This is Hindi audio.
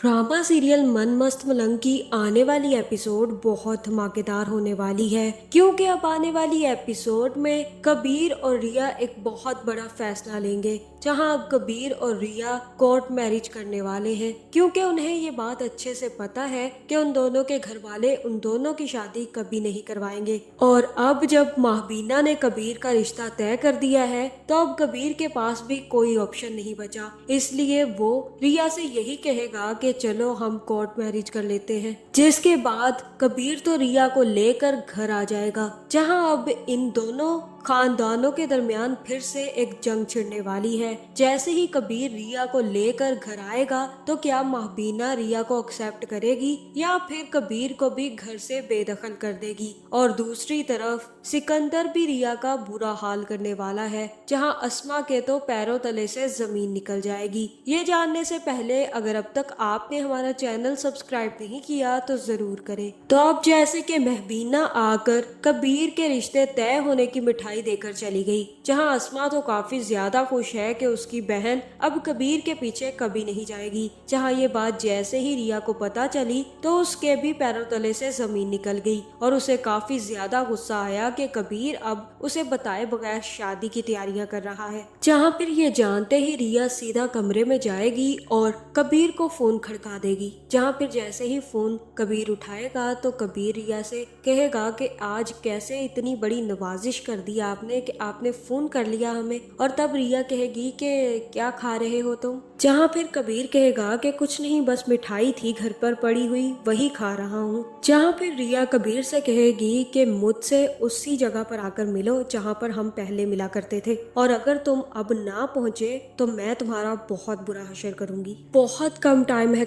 ड्रामा सीरियल मन मस्त मलंग की आने वाली एपिसोड बहुत धमाकेदार होने वाली है, क्योंकि अब आने वाली एपिसोड में कबीर और रिया एक बहुत बड़ा फैसला लेंगे, जहां अब कबीर और रिया कोर्ट मैरिज करने वाले हैं, क्योंकि उन्हें ये बात अच्छे से पता है कि उन दोनों के घर वाले उन दोनों की शादी कभी नहीं करवाएंगे। और अब जब महबीना ने कबीर का रिश्ता तय कर दिया है, तो अब कबीर के पास भी कोई ऑप्शन नहीं बचा, इसलिए वो रिया से यही कहेगा कि चलो हम कोर्ट मैरिज कर लेते हैं। जिसके बाद कबीर तो रिया को लेकर घर आ जाएगा, जहां अब इन दोनों खानदानों के दरमियान फिर से एक जंग छिड़ने वाली है। जैसे ही कबीर रिया को लेकर घर आएगा, तो क्या महबीना रिया को एक्सेप्ट करेगी या फिर कबीर को भी घर से बेदखल कर देगी। और दूसरी तरफ सिकंदर भी रिया का बुरा हाल करने वाला है, जहां अस्मा के तो पैरों तले से जमीन निकल जाएगी। ये जानने से पहले अगर अब तक आपने हमारा चैनल सब्सक्राइब नहीं किया तो जरूर करें। तो अब जैसे कि महबीना आकर कबीर के रिश्ते तय होने की मिठाई देकर चली गई, जहां अस्मा तो काफी ज्यादा खुश है कि उसकी बहन अब कबीर के पीछे कभी नहीं जाएगी। जहां ये बात जैसे ही रिया को पता चली, तो उसके भी पैरों तले से जमीन निकल गई और उसे काफी ज्यादा गुस्सा आया कि कबीर अब उसे बताए बगैर शादी की तैयारियां कर रहा है। जहां फिर ये जानते ही रिया सीधा कमरे में जाएगी और कबीर को फोन खड़का देगी। जहां फिर जैसे ही फोन कबीर उठाएगा, तो कबीर रिया से कहेगा कि आज कैसे इतनी बड़ी नवाजिश कर दी आपने कि आपने फोन कर लिया हमें। और तब रिया कहेगी कि क्या खा रहे हो तुम। जहां फिर कबीर कहेगा कि कुछ नहीं, बस मिठाई थी घर पर पड़ी हुई, वही खा रहा हूँ। जहां फिर रिया कबीर से कहेगी कि मुझसे उसी जगह पर आकर मिलो जहां पर हम पहले मिला करते थे, और अगर तुम अब ना पहुंचे तो मैं तुम्हारा बहुत बुरा हश्र करूंगी। बहुत कम टाइम है